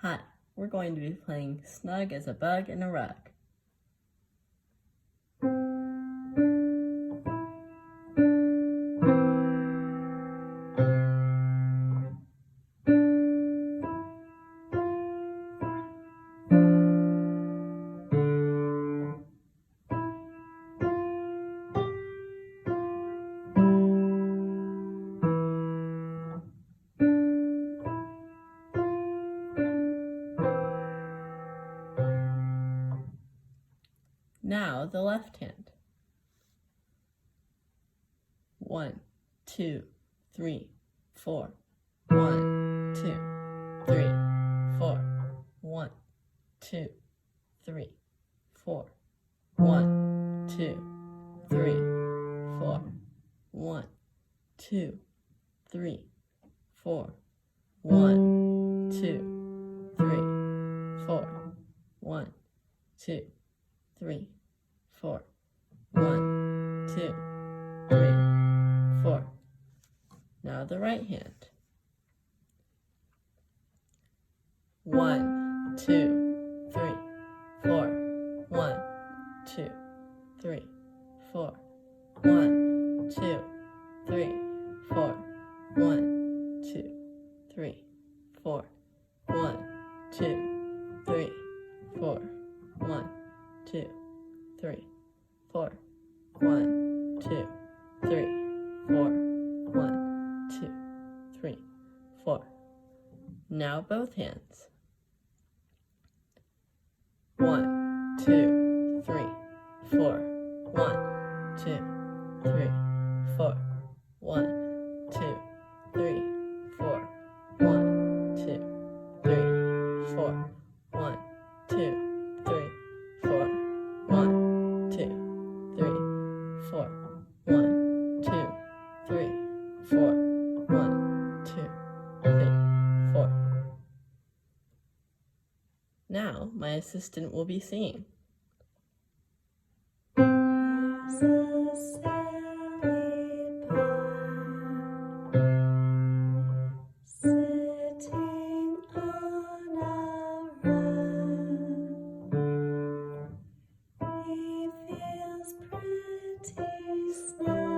Hi, we're going to be playing Snug as a Bug in a Rug. Now the left hand. 1, 2, 3, 4. 1, 2, 3, 4. 1, 2, 3, 4. 1, 2, 3, 4. 1, 2, 3, 4. 1, 2, 3, 4. 1, 2, 3, 4. 1, 2, 3, 4. Now the right hand. 1, 2, 3, 4. 1, 2, 3, 4. 1, 2, 3, 4. 1, 2, 3, 4. 1, 2, 3, 4. 1, 2, 3, 4. 1, 2, 3, 4. 1, 2, 3, 4. Now both hands. 1, 2, 3, 4. 1, 2, 3, 4. 1, 2, 3, 4. 1, 2, 3, 4. 1, 2, 3, 4. 1, 2, 3, 4. 1, 2, 3, 4. 1, 2, 3, 4. Now my assistant will be singing. Here's a Sally pie sitting on a rug. He feels pretty snug.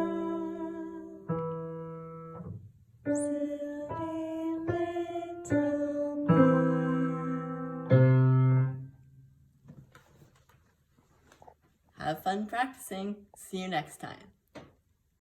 Silly little bug. Have fun practicing. See you next time.